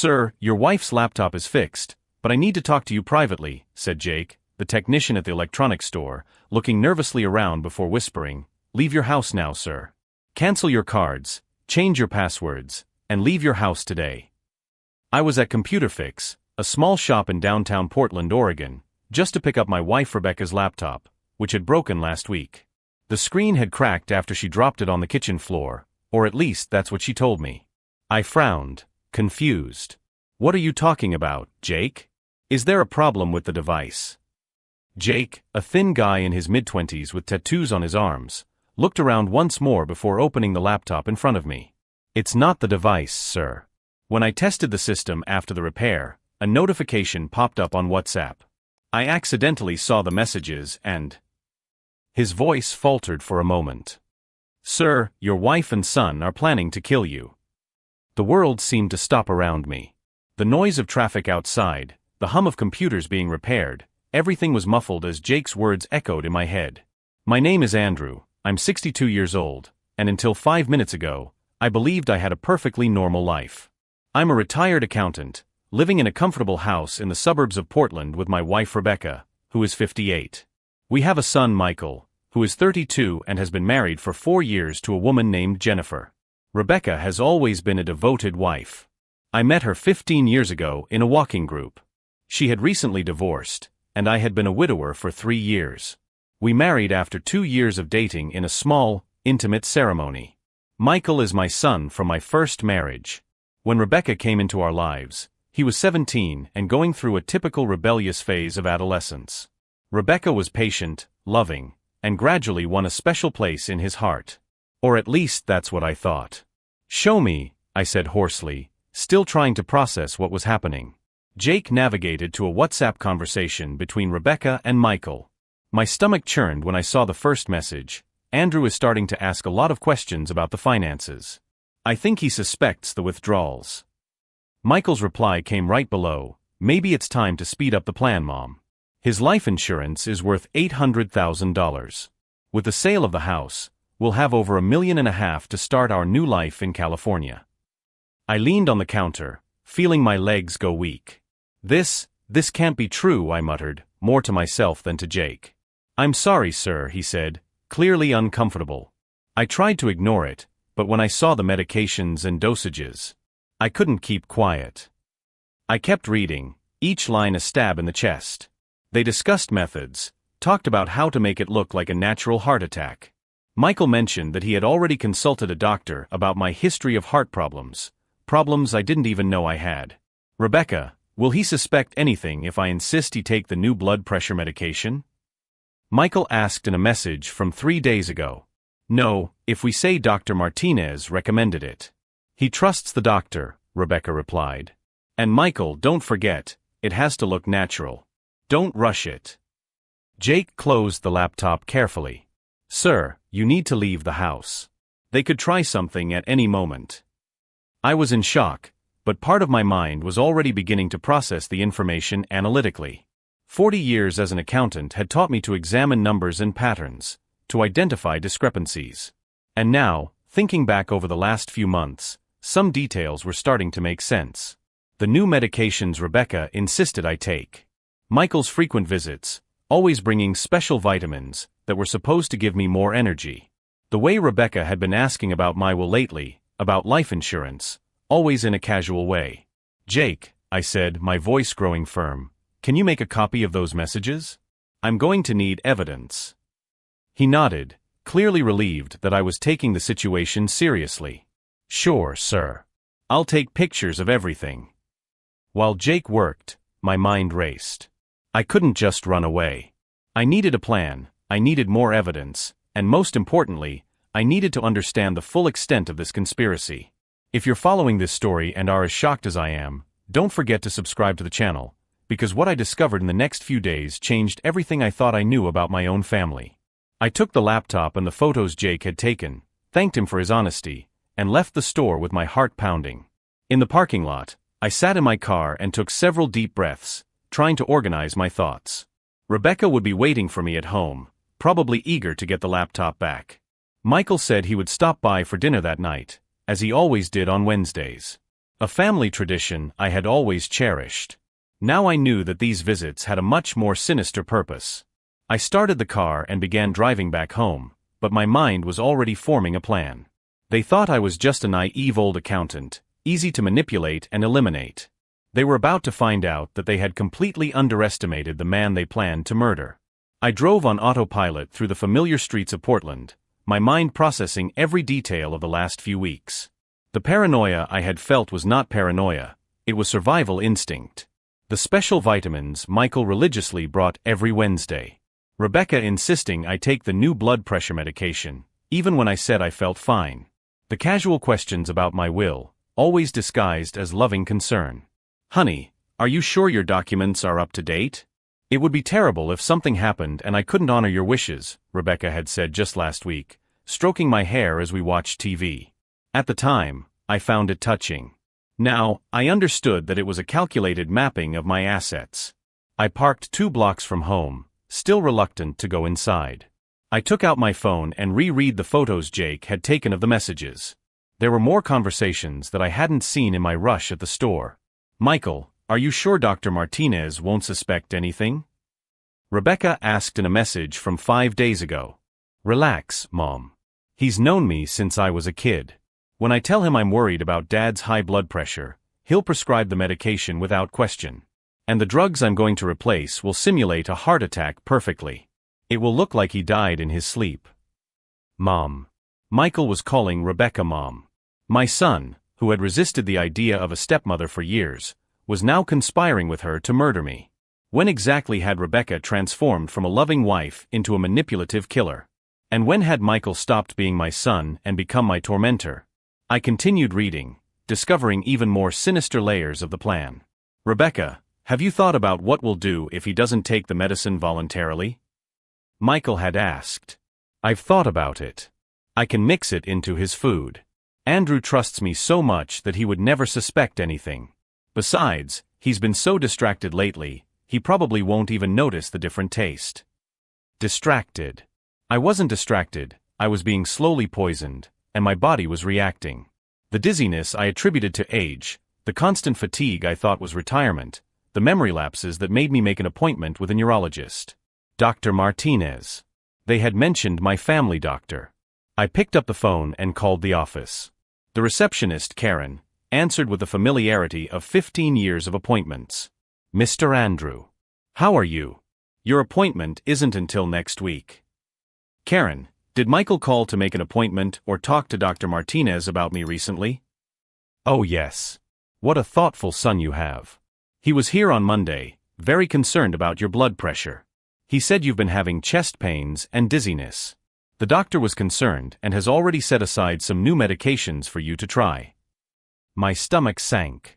Sir, your wife's laptop is fixed, but I need to talk to you privately, said Jake, the technician at the electronics store, looking nervously around before whispering, "Leave your house now, sir. Cancel your cards, change your passwords, and leave your house today." I was at Computer Fix, a small shop in downtown Portland, Oregon, just to pick up my wife Rebecca's laptop, which had broken last week. The screen had cracked after she dropped it on the kitchen floor, or at least that's what she told me. I frowned, confused. "What are you talking about, Jake? Is there a problem with the device?" Jake, a thin guy in his mid-20s with tattoos on his arms, looked around once more before opening the laptop in front of me. "It's not the device, sir. When I tested the system after the repair, a notification popped up on WhatsApp. I accidentally saw the messages and..." His voice faltered for a moment. "Sir, your wife and son are planning to kill you." The world seemed to stop around me. The noise of traffic outside, the hum of computers being repaired, everything was muffled as Jake's words echoed in my head. "My name is Andrew, I'm 62 years old, and until 5 minutes ago, I believed I had a perfectly normal life. I'm a retired accountant, living in a comfortable house in the suburbs of Portland with my wife Rebecca, who is 58. We have a son Michael, who is 32 and has been married for 4 years to a woman named Jennifer. Rebecca has always been a devoted wife. I met her 15 years ago in a walking group. She had recently divorced, and I had been a widower for 3 years. We married after 2 years of dating in a small, intimate ceremony. Michael is my son from my first marriage. When Rebecca came into our lives, he was 17 and going through a typical rebellious phase of adolescence. Rebecca was patient, loving, and gradually won a special place in his heart. Or at least that's what I thought. "Show me," I said hoarsely, still trying to process what was happening. Jake navigated to a WhatsApp conversation between Rebecca and Michael. My stomach churned when I saw the first message. "Andrew is starting to ask a lot of questions about the finances. I think he suspects the withdrawals." Michael's reply came right below, "Maybe it's time to speed up the plan, Mom. His life insurance is worth $800,000. With the sale of the house, we'll have over $1.5 million to start our new life in California." I leaned on the counter, feeling my legs go weak. This can't be true," I muttered, more to myself than to Jake. "I'm sorry, sir," he said, clearly uncomfortable. I tried to ignore it, but when I saw the medications and dosages, I couldn't keep quiet. I kept reading, each line a stab in the chest. They discussed methods, talked about how to make it look like a natural heart attack. Michael mentioned that he had already consulted a doctor about my history of heart problems I didn't even know I had. "Rebecca, will he suspect anything if I insist he take the new blood pressure medication?" Michael asked in a message from 3 days ago. "No, if we say Dr. Martinez recommended it. He trusts the doctor," Rebecca replied. "And Michael, don't forget, it has to look natural. Don't rush it." Jake closed the laptop carefully. "Sir, you need to leave the house. They could try something at any moment." I was in shock, but part of my mind was already beginning to process the information analytically. 40 years as an accountant had taught me to examine numbers and patterns, to identify discrepancies. And now, thinking back over the last few months, some details were starting to make sense. The new medications Rebecca insisted I take. Michael's frequent visits, always bringing special vitamins that were supposed to give me more energy. The way Rebecca had been asking about my will lately, about life insurance, always in a casual way. "Jake," I said, my voice growing firm, "can you make a copy of those messages? I'm going to need evidence." He nodded, clearly relieved that I was taking the situation seriously. "Sure, sir. I'll take pictures of everything." While Jake worked, my mind raced. I couldn't just run away. I needed a plan, I needed more evidence, and most importantly, I needed to understand the full extent of this conspiracy. If you're following this story and are as shocked as I am, don't forget to subscribe to the channel, because what I discovered in the next few days changed everything I thought I knew about my own family. I took the laptop and the photos Jake had taken, thanked him for his honesty, and left the store with my heart pounding. In the parking lot, I sat in my car and took several deep breaths, trying to organize my thoughts. Rebecca would be waiting for me at home, probably eager to get the laptop back. Michael said he would stop by for dinner that night, as he always did on Wednesdays. A family tradition I had always cherished. Now I knew that these visits had a much more sinister purpose. I started the car and began driving back home, but my mind was already forming a plan. They thought I was just a naive old accountant, easy to manipulate and eliminate. They were about to find out that they had completely underestimated the man they planned to murder. I drove on autopilot through the familiar streets of Portland, my mind processing every detail of the last few weeks. The paranoia I had felt was not paranoia, it was survival instinct. The special vitamins Michael religiously brought every Wednesday. Rebecca insisting I take the new blood pressure medication, even when I said I felt fine. The casual questions about my will, always disguised as loving concern. "Honey, are you sure your documents are up to date? It would be terrible if something happened and I couldn't honor your wishes," Rebecca had said just last week, stroking my hair as we watched TV. At the time, I found it touching. Now, I understood that it was a calculated mapping of my assets. I parked 2 blocks from home, still reluctant to go inside. I took out my phone and reread the photos Jake had taken of the messages. There were more conversations that I hadn't seen in my rush at the store. "Michael, are you sure Dr. Martinez won't suspect anything?" Rebecca asked in a message from 5 days ago. "Relax, Mom. He's known me since I was a kid. When I tell him I'm worried about Dad's high blood pressure, he'll prescribe the medication without question. And the drugs I'm going to replace will simulate a heart attack perfectly. It will look like he died in his sleep." Mom. Michael was calling Rebecca Mom. My son, who had resisted the idea of a stepmother for years, was now conspiring with her to murder me. When exactly had Rebecca transformed from a loving wife into a manipulative killer? And when had Michael stopped being my son and become my tormentor? I continued reading, discovering even more sinister layers of the plan. "Rebecca, have you thought about what we'll do if he doesn't take the medicine voluntarily?" Michael had asked. "I've thought about it. I can mix it into his food. Andrew trusts me so much that he would never suspect anything. Besides, he's been so distracted lately, he probably won't even notice the different taste." Distracted. I wasn't distracted, I was being slowly poisoned, and my body was reacting. The dizziness I attributed to age, the constant fatigue I thought was retirement, the memory lapses that made me make an appointment with a neurologist. Dr. Martinez. They had mentioned my family doctor. I picked up the phone and called the office. The receptionist, Karen, answered with the familiarity of 15 years of appointments. "Mr. Andrew. How are you? Your appointment isn't until next week." "Karen, did Michael call to make an appointment or talk to Dr. Martinez about me recently?" "Oh yes. What a thoughtful son you have. He was here on Monday, very concerned about your blood pressure. He said you've been having chest pains and dizziness. The doctor was concerned and has already set aside some new medications for you to try." My stomach sank.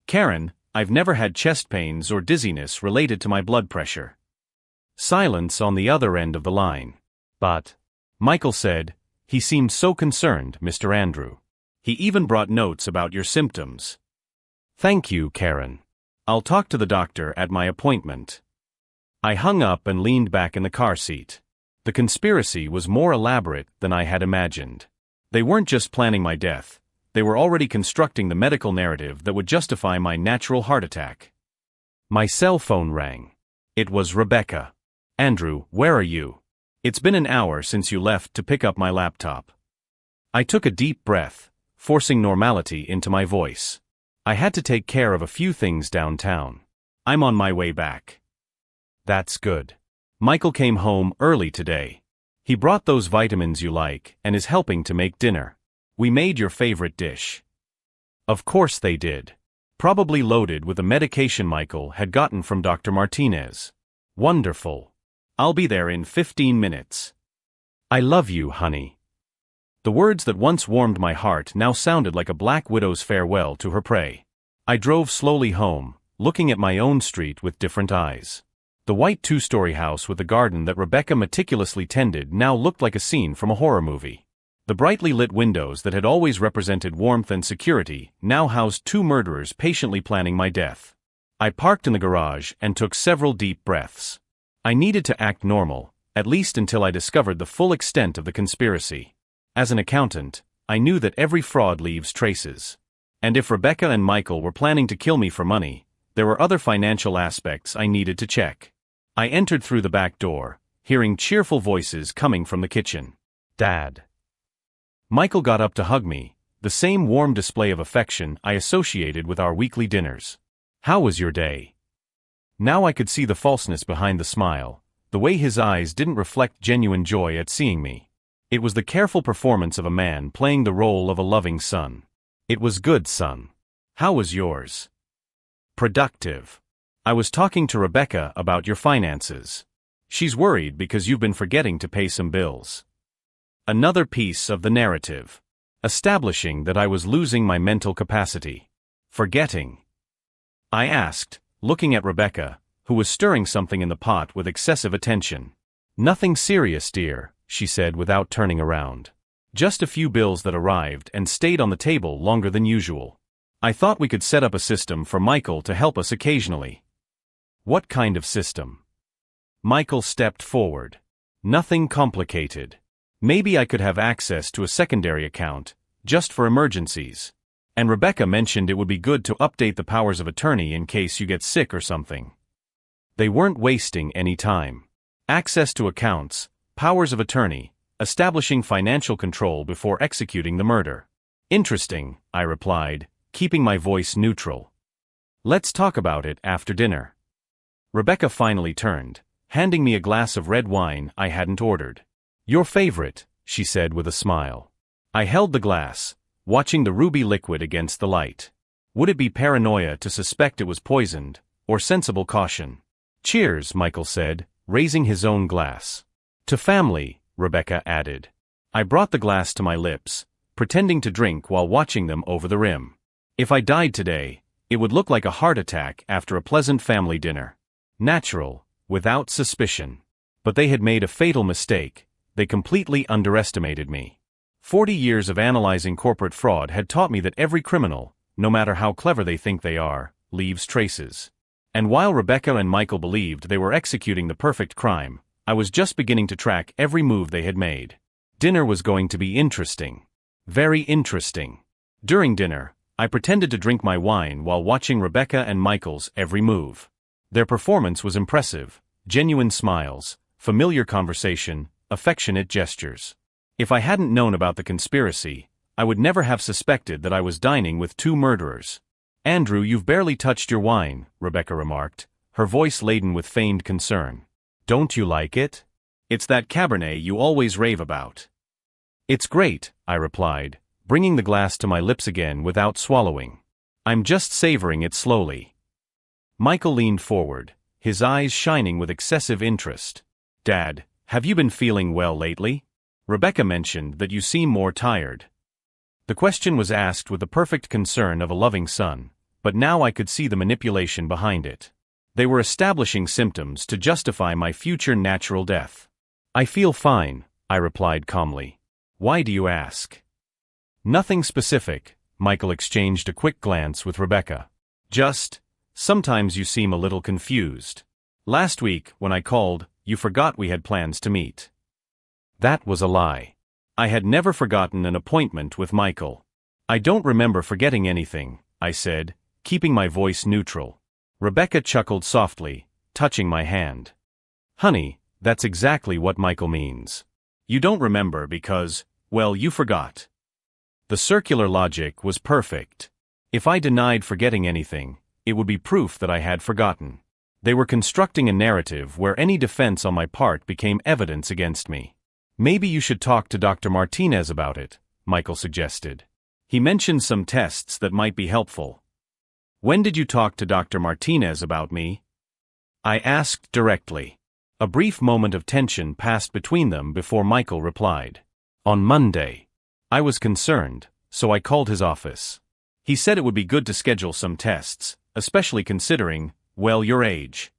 "Karen, I've never had chest pains or dizziness related to my blood pressure." Silence on the other end of the line. "But," Michael said, "he seemed so concerned, Mr. Andrew. He even brought notes about your symptoms." "Thank you, Karen. I'll talk to the doctor at my appointment." I hung up and leaned back in the car seat. The conspiracy was more elaborate than I had imagined. They weren't just planning my death, they were already constructing the medical narrative that would justify my natural heart attack. My cell phone rang. It was Rebecca. "Andrew, where are you? It's been an hour since you left to pick up my laptop." I took a deep breath, forcing normality into my voice. "I had to take care of a few things downtown. I'm on my way back." "That's good. Michael came home early today. He brought those vitamins you like and is helping to make dinner. We made your favorite dish." Of course they did. Probably loaded with the medication Michael had gotten from Dr. Martinez. "Wonderful. I'll be there in 15 minutes. I love you, honey." The words that once warmed my heart now sounded like a black widow's farewell to her prey. I drove slowly home, looking at my own street with different eyes. The white 2-story house with the garden that Rebecca meticulously tended now looked like a scene from a horror movie. The brightly lit windows that had always represented warmth and security now housed 2 murderers patiently planning my death. I parked in the garage and took several deep breaths. I needed to act normal, at least until I discovered the full extent of the conspiracy. As an accountant, I knew that every fraud leaves traces. And if Rebecca and Michael were planning to kill me for money, there were other financial aspects I needed to check. I entered through the back door, hearing cheerful voices coming from the kitchen. Dad. Michael got up to hug me, the same warm display of affection I associated with our weekly dinners. How was your day? Now I could see the falseness behind the smile, the way his eyes didn't reflect genuine joy at seeing me. It was the careful performance of a man playing the role of a loving son. It was good, son. How was yours? Productive. I was talking to Rebecca about your finances. She's worried because you've been forgetting to pay some bills. Another piece of the narrative. Establishing that I was losing my mental capacity. Forgetting. I asked, looking at Rebecca, who was stirring something in the pot with excessive attention. Nothing serious, dear, she said without turning around. Just a few bills that arrived and stayed on the table longer than usual. I thought we could set up a system for Michael to help us occasionally. What kind of system? Michael stepped forward. Nothing complicated. Maybe I could have access to a secondary account, just for emergencies. And Rebecca mentioned it would be good to update the powers of attorney in case you get sick or something. They weren't wasting any time. Access to accounts, powers of attorney, establishing financial control before executing the murder. Interesting, I replied, keeping my voice neutral. Let's talk about it after dinner. Rebecca finally turned, handing me a glass of red wine I hadn't ordered. Your favorite, she said with a smile. I held the glass, watching the ruby liquid against the light. Would it be paranoia to suspect it was poisoned, or sensible caution? Cheers, Michael said, raising his own glass. To family, Rebecca added. I brought the glass to my lips, pretending to drink while watching them over the rim. If I died today, it would look like a heart attack after a pleasant family dinner. Natural, without suspicion. But they had made a fatal mistake. They completely underestimated me. 40 years of analyzing corporate fraud had taught me that every criminal, no matter how clever they think they are, leaves traces. And while Rebecca and Michael believed they were executing the perfect crime, I was just beginning to track every move they had made. Dinner was going to be interesting. Very interesting. During dinner, I pretended to drink my wine while watching Rebecca and Michael's every move. Their performance was impressive. Genuine smiles, familiar conversation, affectionate gestures. If I hadn't known about the conspiracy, I would never have suspected that I was dining with two murderers. Andrew, you've barely touched your wine, Rebecca remarked, her voice laden with feigned concern. Don't you like it? It's that Cabernet you always rave about. It's great, I replied, bringing the glass to my lips again without swallowing. I'm just savoring it slowly. Michael leaned forward, his eyes shining with excessive interest. Dad, have you been feeling well lately? Rebecca mentioned that you seem more tired. The question was asked with the perfect concern of a loving son, but now I could see the manipulation behind it. They were establishing symptoms to justify my future natural death. I feel fine, I replied calmly. Why do you ask? Nothing specific, Michael exchanged a quick glance with Rebecca. Just, sometimes you seem a little confused. Last week, when I called, you forgot we had plans to meet. That was a lie. I had never forgotten an appointment with Michael. I don't remember forgetting anything, I said, keeping my voice neutral. Rebecca chuckled softly, touching my hand. Honey, that's exactly what Michael means. You don't remember because, well, you forgot. The circular logic was perfect. If I denied forgetting anything, it would be proof that I had forgotten. They were constructing a narrative where any defense on my part became evidence against me. Maybe you should talk to Dr. Martinez about it, Michael suggested. He mentioned some tests that might be helpful. When did you talk to Dr. Martinez about me? I asked directly. A brief moment of tension passed between them before Michael replied. On Monday. I was concerned, so I called his office. He said it would be good to schedule some tests, especially considering, well, your age.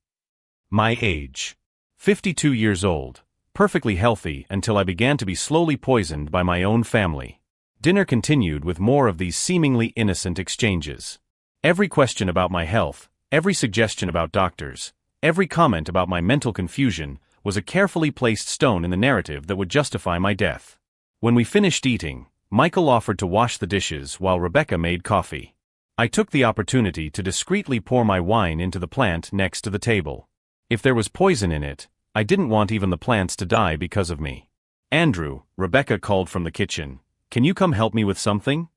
My age. 52 years old, perfectly healthy until I began to be slowly poisoned by my own family. Dinner continued with more of these seemingly innocent exchanges. Every question about my health, every suggestion about doctors, every comment about my mental confusion was a carefully placed stone in the narrative that would justify my death. When we finished eating, Michael offered to wash the dishes while Rebecca made coffee. I took the opportunity to discreetly pour my wine into the plant next to the table. If there was poison in it, I didn't want even the plants to die because of me. "Andrew," Rebecca called from the kitchen, "can you come help me with something?"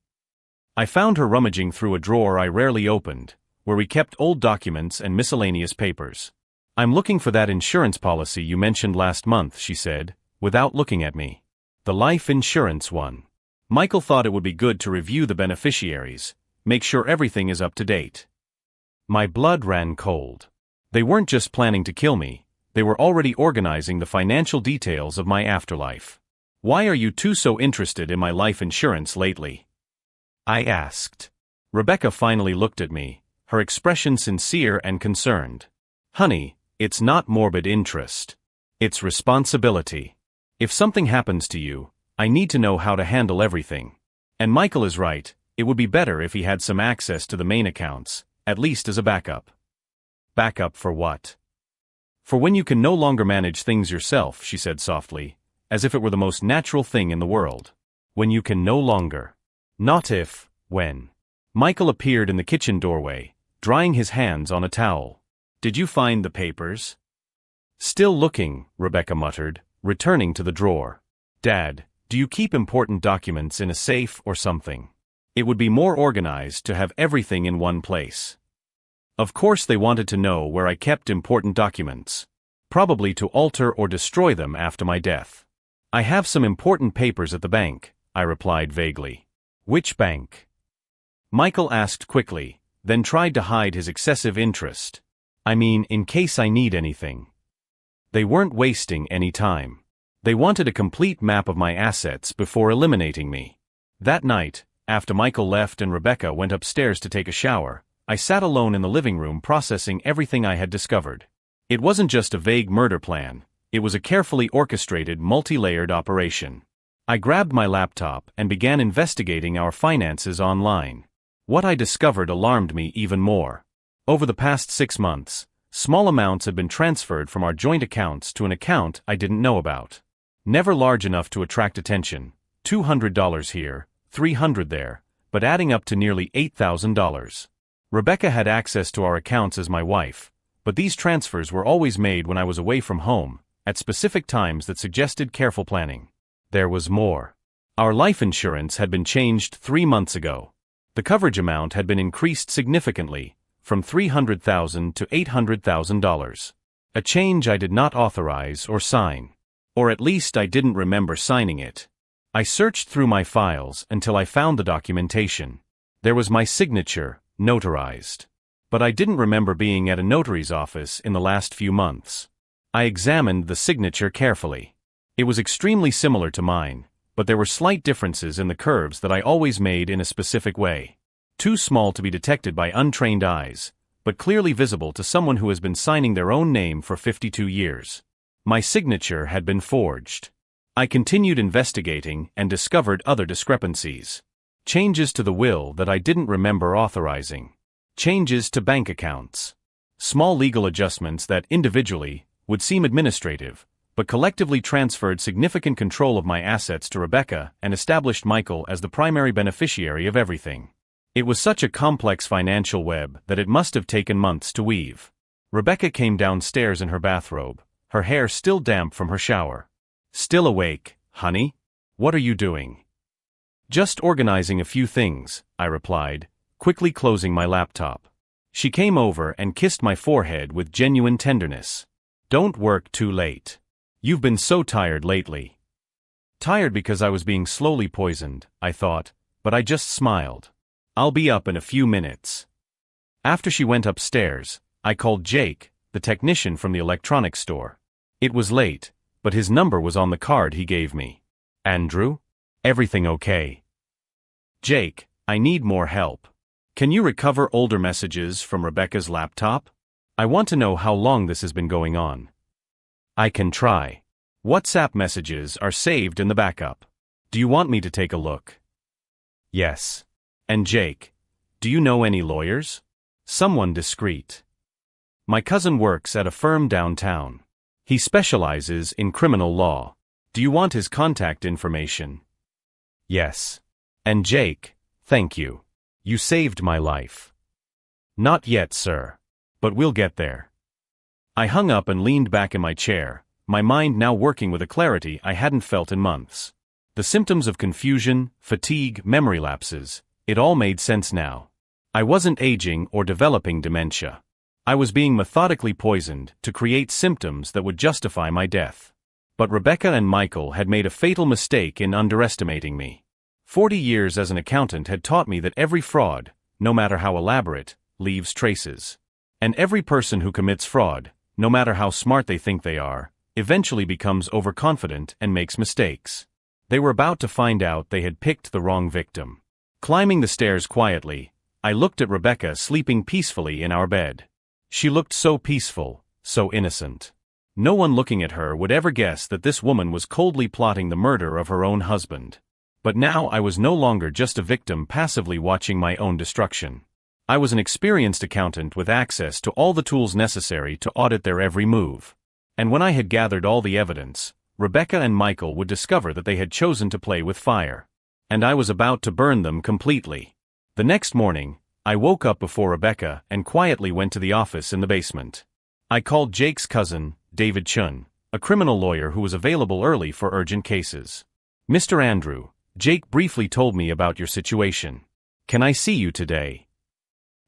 I found her rummaging through a drawer I rarely opened, where we kept old documents and miscellaneous papers. "I'm looking for that insurance policy you mentioned last month," she said, without looking at me. "The life insurance one. Michael thought it would be good to review the beneficiaries, make sure everything is up to date." My blood ran cold. They weren't just planning to kill me, they were already organizing the financial details of my afterlife. "Why are you two so interested in my life insurance lately?" I asked. Rebecca finally looked at me, her expression sincere and concerned. "Honey, it's not morbid interest. It's responsibility. If something happens to you, I need to know how to handle everything. And Michael is right, it would be better if he had some access to the main accounts, at least as a backup." "Backup for what?" "For when you can no longer manage things yourself," she said softly, as if it were the most natural thing in the world. "When you can no longer." Not if, when. Michael appeared in the kitchen doorway, drying his hands on a towel. "Did you find the papers?" "Still looking," Rebecca muttered, returning to the drawer. "Dad, do you keep important documents in a safe or something? It would be more organized to have everything in one place." Of course they wanted to know where I kept important documents. Probably to alter or destroy them after my death. "I have some important papers at the bank," I replied vaguely. "Which bank?" Michael asked quickly, then tried to hide his excessive interest. "I mean, in case I need anything." They weren't wasting any time. They wanted a complete map of my assets before eliminating me. That night, after Michael left and Rebecca went upstairs to take a shower, I sat alone in the living room processing everything I had discovered. It wasn't just a vague murder plan, it was a carefully orchestrated, multi-layered operation. I grabbed my laptop and began investigating our finances online. What I discovered alarmed me even more. Over the past 6 months, small amounts had been transferred from our joint accounts to an account I didn't know about. Never large enough to attract attention, $200 here, $300 there, but adding up to nearly $8,000. Rebecca had access to our accounts as my wife, but these transfers were always made when I was away from home, at specific times that suggested careful planning. There was more. Our life insurance had been changed 3 months ago. The coverage amount had been increased significantly, from $300,000 to $800,000. A change I did not authorize or sign. Or at least I didn't remember signing it. I searched through my files until I found the documentation. There was my signature, notarized. But I didn't remember being at a notary's office in the last few months. I examined the signature carefully. It was extremely similar to mine, but there were slight differences in the curves that I always made in a specific way. Too small to be detected by untrained eyes, but clearly visible to someone who has been signing their own name for 52 years. My signature had been forged. I continued investigating and discovered other discrepancies. Changes to the will that I didn't remember authorizing. Changes to bank accounts. Small legal adjustments that, individually, would seem administrative, but collectively transferred significant control of my assets to Rebecca and established Michael as the primary beneficiary of everything. It was such a complex financial web that it must have taken months to weave. Rebecca came downstairs in her bathrobe, her hair still damp from her shower. "Still awake, honey? What are you doing?" "Just organizing a few things," I replied, quickly closing my laptop. She came over and kissed my forehead with genuine tenderness. "Don't work too late. You've been so tired lately." Tired because I was being slowly poisoned, I thought, but I just smiled. "I'll be up in a few minutes." After she went upstairs, I called Jake, the technician from the electronics store. It was late, but his number was on the card he gave me. "Andrew? Everything okay?" "Jake, I need more help. Can you recover older messages from Rebecca's laptop? I want to know how long this has been going on." "I can try. WhatsApp messages are saved in the backup. Do you want me to take a look?" "Yes. And Jake, do you know any lawyers? Someone discreet." "My cousin works at a firm downtown. He specializes in criminal law. Do you want his contact information?" "Yes. And Jake, thank you. You saved my life. Not yet, sir. But we'll get there. I hung up and leaned back in my chair, my mind now working with a clarity I hadn't felt in months. The symptoms of confusion, fatigue, memory lapses, it all made sense now. I wasn't aging or developing dementia. I was being methodically poisoned to create symptoms that would justify my death. But Rebecca and Michael had made a fatal mistake in underestimating me. 40 years as an accountant had taught me that every fraud, no matter how elaborate, leaves traces. And every person who commits fraud, no matter how smart they think they are, eventually becomes overconfident and makes mistakes. They were about to find out they had picked the wrong victim. Climbing the stairs quietly, I looked at Rebecca sleeping peacefully in our bed. She looked so peaceful, so innocent. No one looking at her would ever guess that this woman was coldly plotting the murder of her own husband. But now I was no longer just a victim passively watching my own destruction. I was an experienced accountant with access to all the tools necessary to audit their every move. And when I had gathered all the evidence, Rebecca and Michael would discover that they had chosen to play with fire. And I was about to burn them completely. The next morning, I woke up before Rebecca and quietly went to the office in the basement. I called Jake's cousin, David Chun, a criminal lawyer who was available early for urgent cases. Mr. Andrew, Jake briefly told me about your situation. Can I see you today?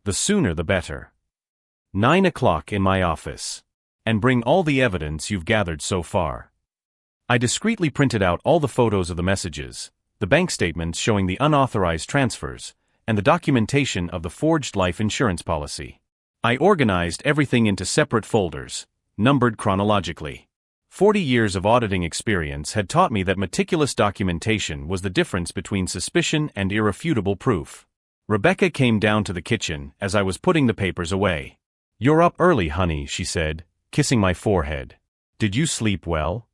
The sooner the better. 9 o'clock in my office. And bring all the evidence you've gathered so far. I discreetly printed out all the photos of the messages, the bank statements showing the unauthorized transfers, and the documentation of the forged life insurance policy. I organized everything into separate folders, numbered chronologically. 40 years of auditing experience had taught me that meticulous documentation was the difference between suspicion and irrefutable proof. Rebecca came down to the kitchen as I was putting the papers away. "You're up early, honey," she said, kissing my forehead. "Did you sleep well?"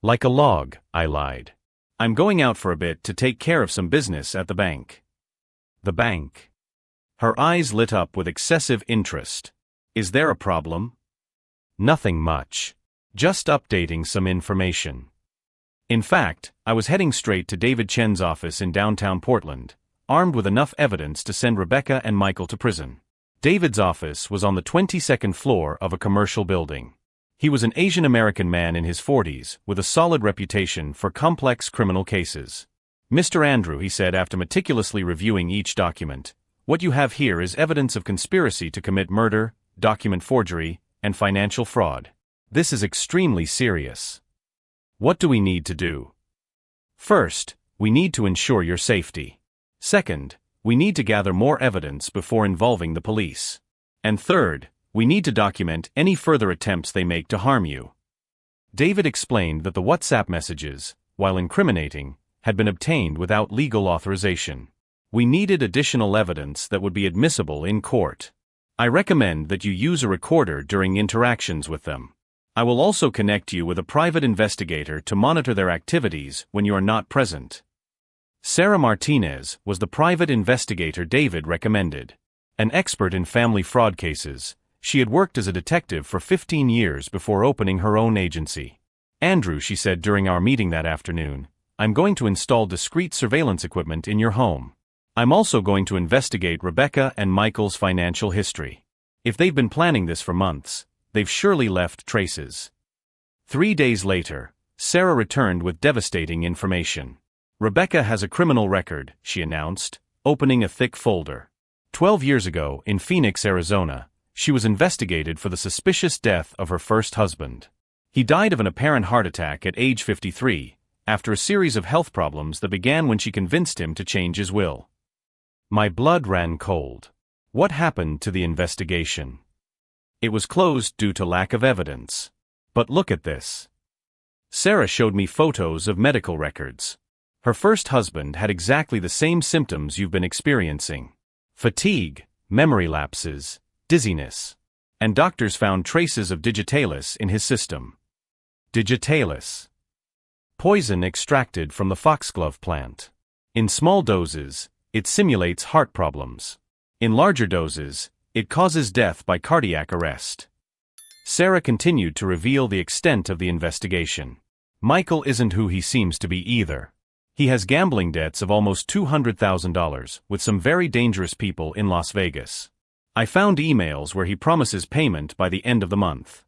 "Like a log," I lied. "I'm going out for a bit to take care of some business at the bank." "The bank?" Her eyes lit up with excessive interest. "Is there a problem?" "Nothing much. Just updating some information." In fact, I was heading straight to David Chen's office in downtown Portland, armed with enough evidence to send Rebecca and Michael to prison. David's office was on the 22nd floor of a commercial building. He was an Asian American man in his 40s, with a solid reputation for complex criminal cases. "Mr. Andrew," he said after meticulously reviewing each document, "what you have here is evidence of conspiracy to commit murder, document forgery, and financial fraud. This is extremely serious. What do we need to do? First, we need to ensure your safety. Second, we need to gather more evidence before involving the police. And third, we need to document any further attempts they make to harm you." David explained that the WhatsApp messages, while incriminating, had been obtained without legal authorization. We needed additional evidence that would be admissible in court. I recommend that you use a recorder during interactions with them. I will also connect you with a private investigator to monitor their activities when you are not present. Sarah Martinez was the private investigator David recommended. An expert in family fraud cases, she had worked as a detective for 15 years before opening her own agency. "Andrew," she said during our meeting that afternoon, "I'm going to install discreet surveillance equipment in your home. I'm also going to investigate Rebecca and Michael's financial history. If they've been planning this for months, they've surely left traces." 3 days later, Sarah returned with devastating information. "Rebecca has a criminal record," she announced, opening a thick folder. 12 years ago, in Phoenix, Arizona, she was investigated for the suspicious death of her first husband. He died of an apparent heart attack at age 53, after a series of health problems that began when she convinced him to change his will. My blood ran cold. What happened to the investigation? It was closed due to lack of evidence. But look at this. Sarah showed me photos of medical records. Her first husband had exactly the same symptoms you've been experiencing. Fatigue, memory lapses, dizziness. And doctors found traces of digitalis in his system. Digitalis. Poison extracted from the foxglove plant. In small doses, it simulates heart problems. In larger doses, it causes death by cardiac arrest. Sarah continued to reveal the extent of the investigation. Michael isn't who he seems to be either. He has gambling debts of almost $200,000 with some very dangerous people in Las Vegas. I found emails where he promises payment by the end of the month.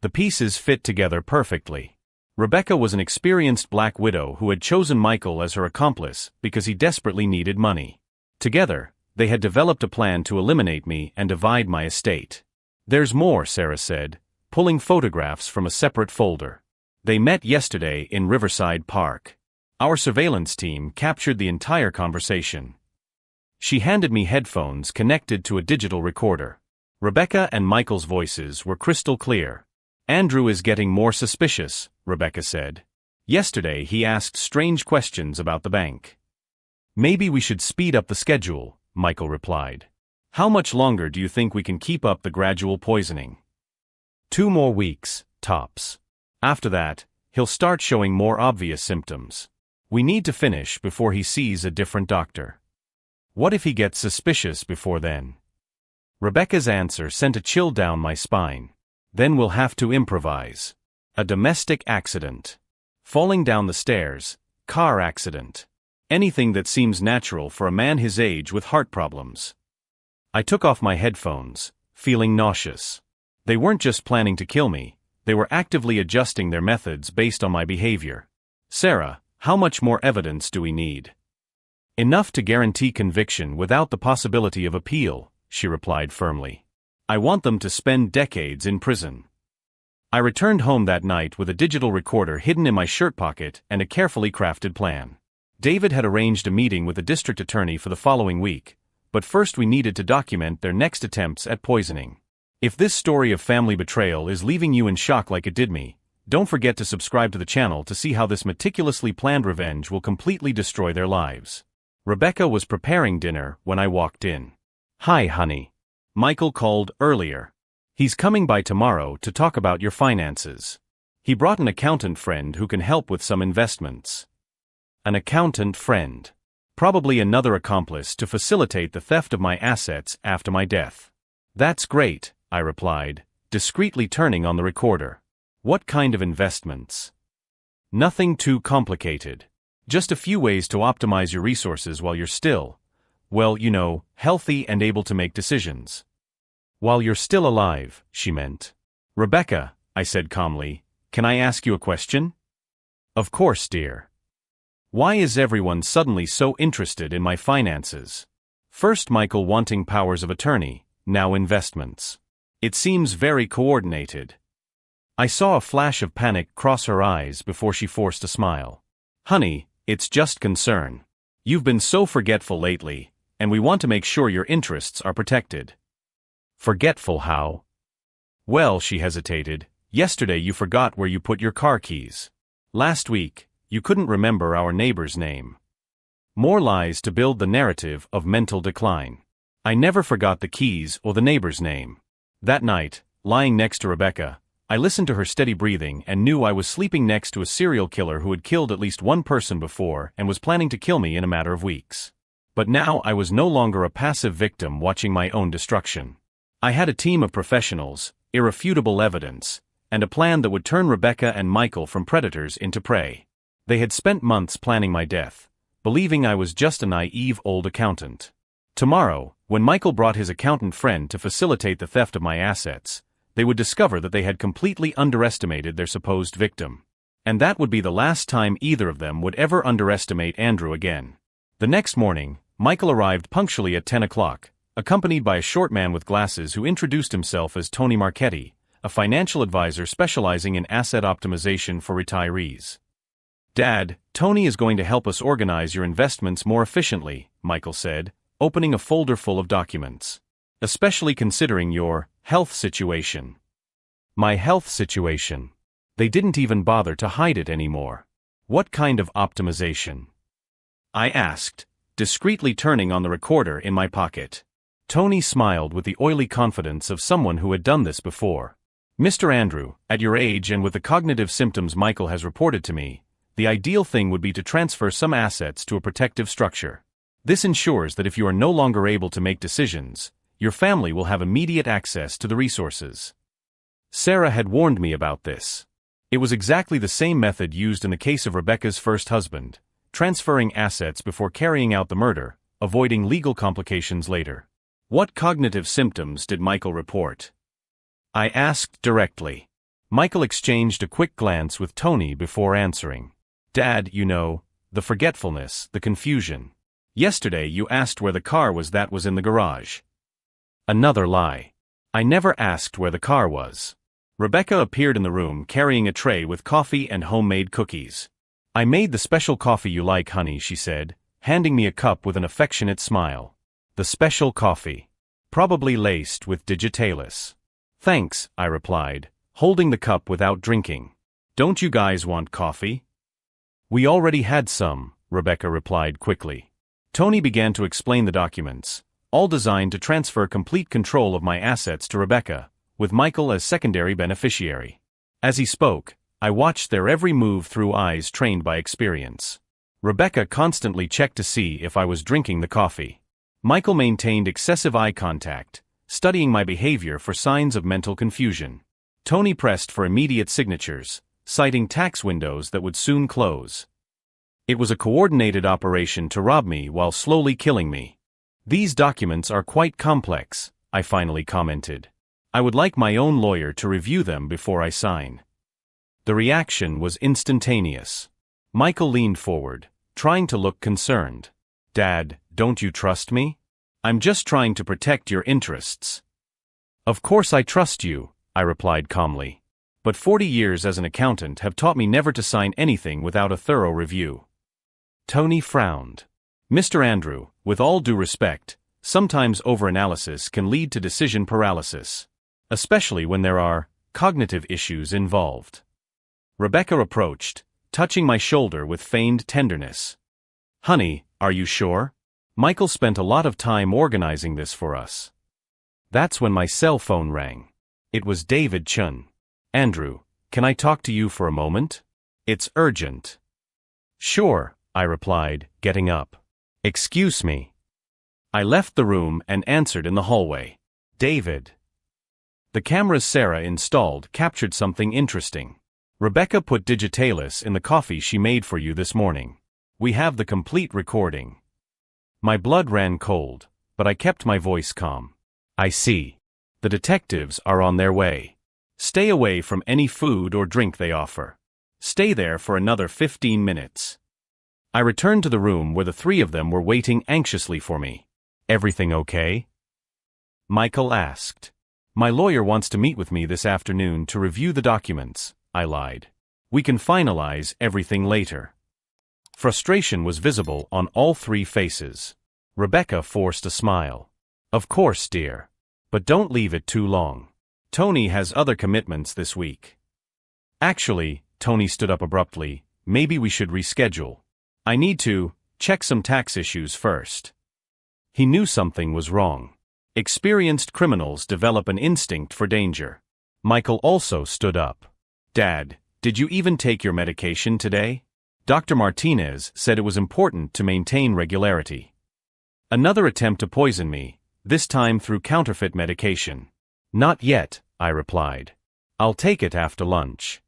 The pieces fit together perfectly. Rebecca was an experienced black widow who had chosen Michael as her accomplice because he desperately needed money. Together, they had developed a plan to eliminate me and divide my estate. There's more, Sarah said, pulling photographs from a separate folder. They met yesterday in Riverside Park. Our surveillance team captured the entire conversation. She handed me headphones connected to a digital recorder. Rebecca and Michael's voices were crystal clear. Andrew is getting more suspicious, Rebecca said. Yesterday he asked strange questions about the bank. Maybe we should speed up the schedule, Michael replied. How much longer do you think we can keep up the gradual poisoning? 2 more weeks, tops. After that, he'll start showing more obvious symptoms. We need to finish before he sees a different doctor. What if he gets suspicious before then? Rebecca's answer sent a chill down my spine. Then we'll have to improvise. A domestic accident. Falling down the stairs, car accident. Anything that seems natural for a man his age with heart problems. I took off my headphones, feeling nauseous. They weren't just planning to kill me, they were actively adjusting their methods based on my behavior. Sarah, how much more evidence do we need? Enough to guarantee conviction without the possibility of appeal, she replied firmly. I want them to spend decades in prison. I returned home that night with a digital recorder hidden in my shirt pocket and a carefully crafted plan. David had arranged a meeting with the district attorney for the following week, but first we needed to document their next attempts at poisoning. If this story of family betrayal is leaving you in shock like it did me, don't forget to subscribe to the channel to see how this meticulously planned revenge will completely destroy their lives. Rebecca was preparing dinner when I walked in. Hi, honey. Michael called earlier. He's coming by tomorrow to talk about your finances. He brought an accountant friend who can help with some investments. An accountant friend. Probably another accomplice to facilitate the theft of my assets after my death. That's great, I replied, discreetly turning on the recorder. What kind of investments? Nothing too complicated. Just a few ways to optimize your resources while you're still, well, you know, healthy and able to make decisions. While you're still alive, she meant. Rebecca, I said calmly, can I ask you a question? Of course, dear. Why is everyone suddenly so interested in my finances? First Michael wanting powers of attorney, now investments. It seems very coordinated. I saw a flash of panic cross her eyes before she forced a smile. Honey, it's just concern. You've been so forgetful lately, and we want to make sure your interests are protected. Forgetful how? Well, she hesitated, yesterday you forgot where you put your car keys. Last week, you couldn't remember our neighbor's name. More lies to build the narrative of mental decline. I never forgot the keys or the neighbor's name. That night, lying next to Rebecca, I listened to her steady breathing and knew I was sleeping next to a serial killer who had killed at least one person before and was planning to kill me in a matter of weeks. But now I was no longer a passive victim watching my own destruction. I had a team of professionals, irrefutable evidence, and a plan that would turn Rebecca and Michael from predators into prey. They had spent months planning my death, believing I was just a naive old accountant. Tomorrow, when Michael brought his accountant friend to facilitate the theft of my assets, they would discover that they had completely underestimated their supposed victim. And that would be the last time either of them would ever underestimate Andrew again. The next morning, Michael arrived punctually at 10 o'clock, accompanied by a short man with glasses who introduced himself as Tony Marchetti, a financial advisor specializing in asset optimization for retirees. Dad, Tony is going to help us organize your investments more efficiently, Michael said, opening a folder full of documents. Especially considering your health situation. My health situation. They didn't even bother to hide it anymore. What kind of optimization? I asked, discreetly turning on the recorder in my pocket. Tony smiled with the oily confidence of someone who had done this before. Mr. Andrew, at your age and with the cognitive symptoms Michael has reported to me, the ideal thing would be to transfer some assets to a protective structure. This ensures that if you are no longer able to make decisions, your family will have immediate access to the resources. Sarah had warned me about this. It was exactly the same method used in the case of Rebecca's first husband, transferring assets before carrying out the murder, avoiding legal complications later. What cognitive symptoms did Michael report? I asked directly. Michael exchanged a quick glance with Tony before answering. Dad, you know, the forgetfulness, the confusion. Yesterday you asked where the car was that was in the garage. Another lie. I never asked where the car was. Rebecca appeared in the room carrying a tray with coffee and homemade cookies. I made the special coffee you like, honey, she said, handing me a cup with an affectionate smile. The special coffee. Probably laced with digitalis. Thanks, I replied, holding the cup without drinking. Don't you guys want coffee? We already had some, Rebecca replied quickly. Tony began to explain the documents, all designed to transfer complete control of my assets to Rebecca, with Michael as secondary beneficiary. As he spoke, I watched their every move through eyes trained by experience. Rebecca constantly checked to see if I was drinking the coffee. Michael maintained excessive eye contact, studying my behavior for signs of mental confusion. Tony pressed for immediate signatures, citing tax windows that would soon close. It was a coordinated operation to rob me while slowly killing me. These documents are quite complex, I finally commented. I would like my own lawyer to review them before I sign. The reaction was instantaneous. Michael leaned forward, trying to look concerned. Dad, don't you trust me? I'm just trying to protect your interests. Of course I trust you, I replied calmly. But 40 years as an accountant have taught me never to sign anything without a thorough review. Tony frowned. Mr. Andrew, with all due respect, sometimes overanalysis can lead to decision paralysis, especially when there are cognitive issues involved. Rebecca approached, touching my shoulder with feigned tenderness. Honey, are you sure? Michael spent a lot of time organizing this for us. That's when my cell phone rang. It was David Chun. Andrew, can I talk to you for a moment? It's urgent. Sure, I replied, getting up. Excuse me. I left the room and answered in the hallway. David. The cameras Sarah installed captured something interesting. Rebecca put digitalis in the coffee she made for you this morning. We have the complete recording. My blood ran cold, but I kept my voice calm. I see. The detectives are on their way. Stay away from any food or drink they offer. Stay there for another 15 minutes. I returned to the room where the three of them were waiting anxiously for me. Everything okay? Michael asked. My lawyer wants to meet with me this afternoon to review the documents, I lied. We can finalize everything later. Frustration was visible on all three faces. Rebecca forced a smile. Of course, dear. But don't leave it too long. Tony has other commitments this week. Actually, Tony stood up abruptly, maybe we should reschedule. I need to check some tax issues first. He knew something was wrong. Experienced criminals develop an instinct for danger. Michael also stood up. Dad, did you even take your medication today? Dr. Martinez said it was important to maintain regularity. Another attempt to poison me, this time through counterfeit medication. Not yet, I replied. I'll take it after lunch.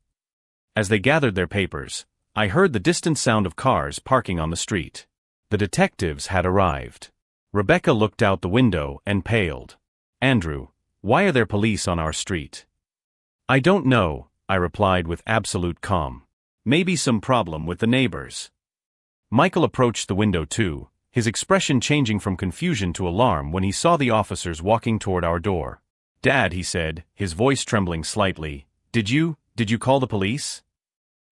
As they gathered their papers, I heard the distant sound of cars parking on the street. The detectives had arrived. Rebecca looked out the window and paled. Andrew, why are there police on our street? I don't know, I replied with absolute calm. Maybe some problem with the neighbors. Michael approached the window too, his expression changing from confusion to alarm when he saw the officers walking toward our door. Dad, he said, his voice trembling slightly, did you call the police?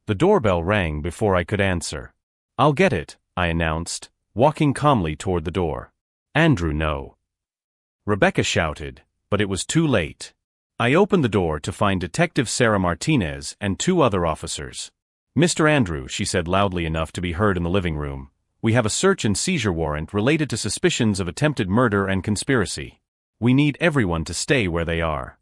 The doorbell rang before I could answer. I'll get it, I announced, walking calmly toward the door. Andrew, no. Rebecca shouted, but it was too late. I opened the door to find Detective Sarah Martinez and two other officers. Mr. Andrew, she said loudly enough to be heard in the living room, we have a search and seizure warrant related to suspicions of attempted murder and conspiracy. We need everyone to stay where they are.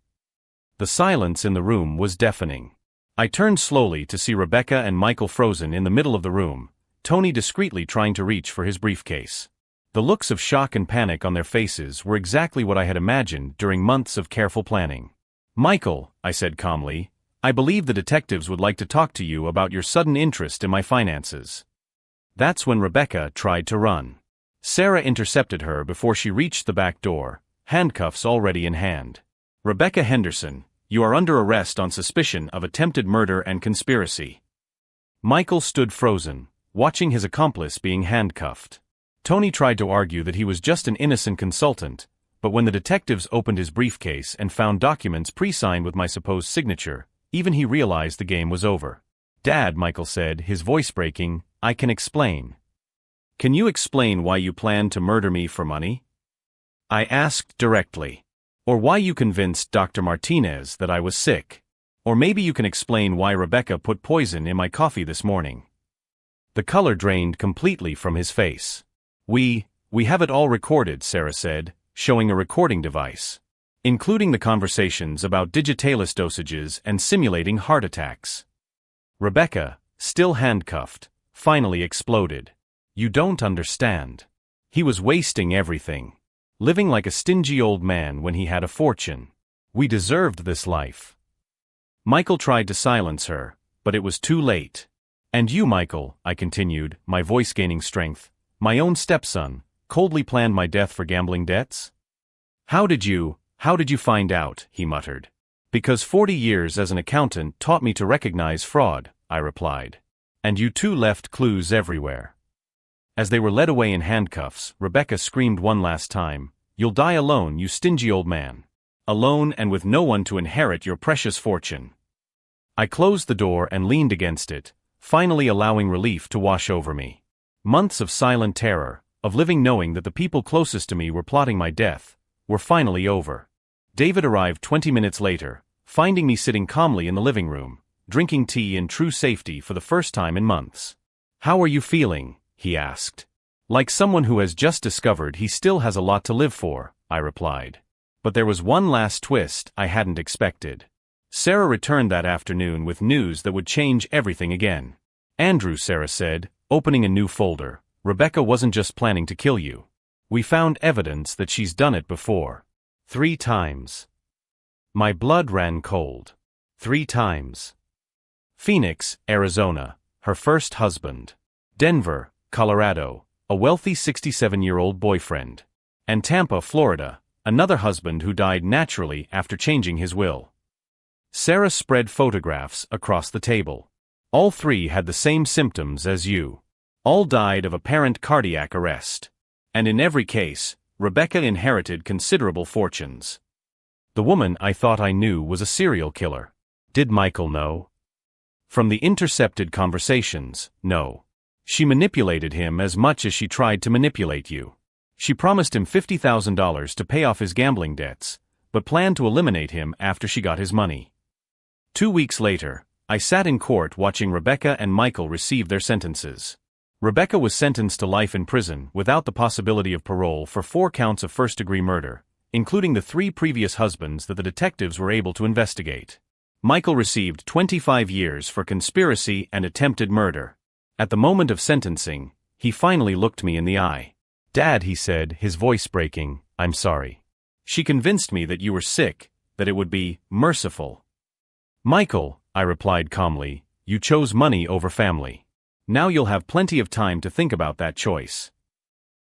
The silence in the room was deafening. I turned slowly to see Rebecca and Michael frozen in the middle of the room, Tony discreetly trying to reach for his briefcase. The looks of shock and panic on their faces were exactly what I had imagined during months of careful planning. Michael, I said calmly, I believe the detectives would like to talk to you about your sudden interest in my finances. That's when Rebecca tried to run. Sarah intercepted her before she reached the back door, handcuffs already in hand. "Rebecca Henderson, you are under arrest on suspicion of attempted murder and conspiracy." Michael stood frozen, watching his accomplice being handcuffed. Tony tried to argue that he was just an innocent consultant, but when the detectives opened his briefcase and found documents pre-signed with my supposed signature, even he realized the game was over. "Dad," Michael said, his voice breaking, "I can explain." "Can you explain why you planned to murder me for money?" I asked directly. "Or why you convinced Dr. Martinez that I was sick? Or maybe you can explain why Rebecca put poison in my coffee this morning." The color drained completely from his face. We have it all recorded," Sarah said, showing a recording device. "Including the conversations about digitalis dosages and simulating heart attacks." Rebecca, still handcuffed, finally exploded. "You don't understand. He was wasting everything. Living like a stingy old man when he had a fortune. We deserved this life." Michael tried to silence her, but it was too late. "And you, Michael," I continued, my voice gaining strength, "my own stepson, coldly planned my death for gambling debts?" How did you find out?" he muttered. "Because 40 years as an accountant taught me to recognize fraud," I replied. "And you too left clues everywhere." As they were led away in handcuffs, Rebecca screamed one last time, "You'll die alone, you stingy old man. Alone and with no one to inherit your precious fortune." I closed the door and leaned against it, finally allowing relief to wash over me. Months of silent terror, of living knowing that the people closest to me were plotting my death, were finally over. David arrived 20 minutes later, finding me sitting calmly in the living room, drinking tea in true safety for the first time in months. "How are you feeling?" he asked. "Like someone who has just discovered he still has a lot to live for," I replied. But there was one last twist I hadn't expected. Sarah returned that afternoon with news that would change everything again. "Andrew," Sarah said, opening a new folder, "Rebecca wasn't just planning to kill you. We found evidence that she's done it before. 3 times. My blood ran cold. 3 times. Phoenix, Arizona, her first husband. Denver, Colorado, a wealthy 67-year-old boyfriend. And Tampa, Florida, another husband who died naturally after changing his will." Sarah spread photographs across the table. "All 3 had the same symptoms as you. All died of apparent cardiac arrest. And in every case, Rebecca inherited considerable fortunes." The woman I thought I knew was a serial killer. Did Michael know? From the intercepted conversations, no. She manipulated him as much as she tried to manipulate you. She promised him $50,000 to pay off his gambling debts, but planned to eliminate him after she got his money. 2 weeks later, I sat in court watching Rebecca and Michael receive their sentences. Rebecca was sentenced to life in prison without the possibility of parole for 4 counts of first-degree murder, including the 3 previous husbands that the detectives were able to investigate. Michael received 25 years for conspiracy and attempted murder. At the moment of sentencing, he finally looked me in the eye. "Dad," he said, his voice breaking, "I'm sorry. She convinced me that you were sick, that it would be merciful." "Michael," I replied calmly, "you chose money over family. Now you'll have plenty of time to think about that choice."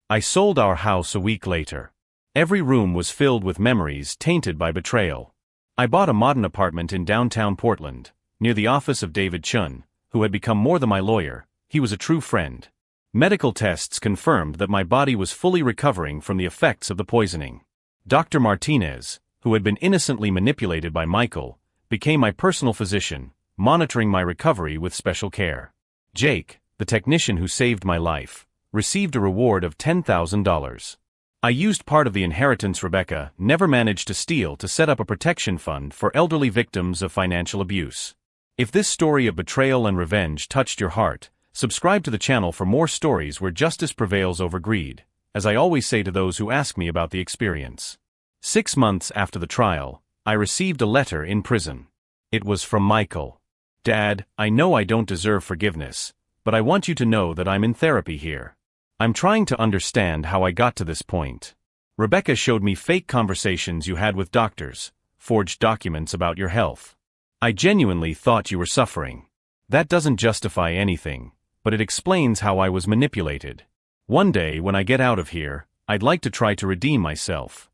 I sold our house a week later. Every room was filled with memories tainted by betrayal. I bought a modern apartment in downtown Portland, near the office of David Chun, who had become more than my lawyer. He was a true friend. Medical tests confirmed that my body was fully recovering from the effects of the poisoning. Dr. Martinez, who had been innocently manipulated by Michael, became my personal physician, monitoring my recovery with special care. Jake, the technician who saved my life, received a reward of $10,000. I used part of the inheritance Rebecca never managed to steal to set up a protection fund for elderly victims of financial abuse. If this story of betrayal and revenge touched your heart, subscribe to the channel for more stories where justice prevails over greed, as I always say to those who ask me about the experience. 6 months after the trial, I received a letter in prison. It was from Michael. "Dad, I know I don't deserve forgiveness, but I want you to know that I'm in therapy here. I'm trying to understand how I got to this point. Rebecca showed me fake conversations you had with doctors, forged documents about your health. I genuinely thought you were suffering. That doesn't justify anything, but it explains how I was manipulated. One day when I get out of here, I'd like to try to redeem myself.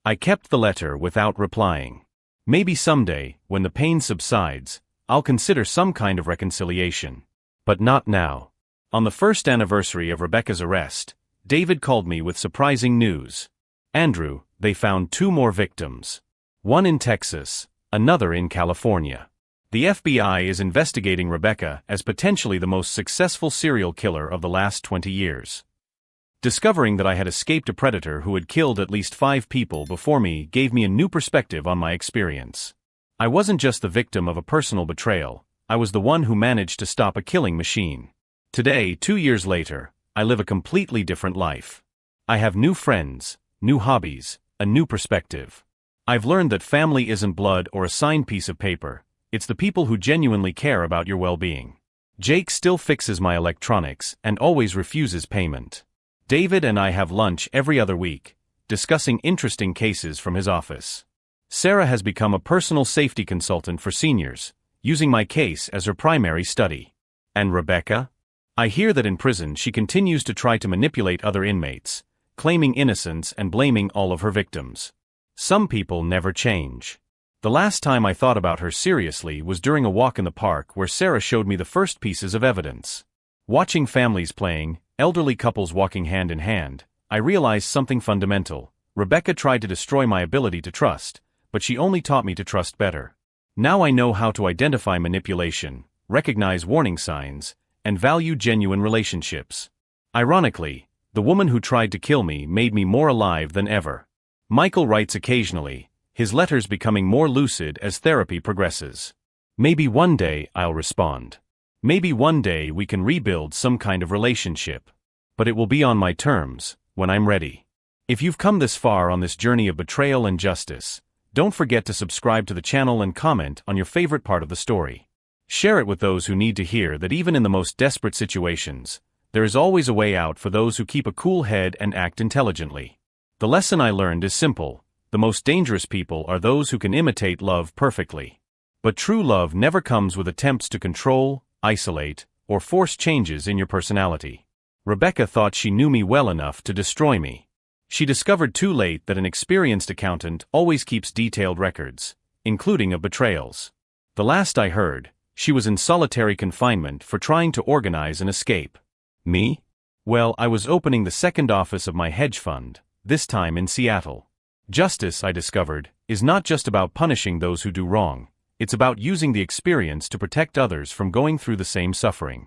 I kept the letter without replying. Maybe someday, when the pain subsides, I'll consider some kind of reconciliation. But not now. On the first anniversary of Rebecca's arrest, David called me with surprising news. Andrew, they found 2 more victims. One in Texas, another in California. The FBI is investigating Rebecca as potentially the most successful serial killer of the last 20 years. Discovering that I had escaped a predator who had killed at least 5 people before me gave me a new perspective on my experience. I wasn't just the victim of a personal betrayal, I was the one who managed to stop a killing machine. Today, 2 years later, I live a completely different life. I have new friends, new hobbies, a new perspective. I've learned that family isn't blood or a signed piece of paper. It's the people who genuinely care about your well-being. Jake still fixes my electronics and always refuses payment. David and I have lunch every other week, discussing interesting cases from his office. Sarah has become a personal safety consultant for seniors, using my case as her primary study. And Rebecca? I hear that in prison she continues to try to manipulate other inmates, claiming innocence and blaming all of her victims. Some people never change. The last time I thought about her seriously was during a walk in the park where Sarah showed me the first pieces of evidence. Watching families playing, elderly couples walking hand in hand, I realized something fundamental. Rebecca tried to destroy my ability to trust, but she only taught me to trust better. Now I know how to identify manipulation, recognize warning signs, and value genuine relationships. Ironically, the woman who tried to kill me made me more alive than ever. Michael writes occasionally, his letters becoming more lucid as therapy progresses. Maybe one day, I'll respond. Maybe one day we can rebuild some kind of relationship. But it will be on my terms, when I'm ready. If you've come this far on this journey of betrayal and justice, don't forget to subscribe to the channel and comment on your favorite part of the story. Share it with those who need to hear that even in the most desperate situations, there is always a way out for those who keep a cool head and act intelligently. The lesson I learned is simple. The most dangerous people are those who can imitate love perfectly. But true love never comes with attempts to control, isolate, or force changes in your personality. Rebecca thought she knew me well enough to destroy me. She discovered too late that an experienced accountant always keeps detailed records, including of betrayals. The last I heard, she was in solitary confinement for trying to organize an escape. Me? Well, I was opening the second office of my hedge fund, this time in Seattle. Justice, I discovered, is not just about punishing those who do wrong. It's about using the experience to protect others from going through the same suffering.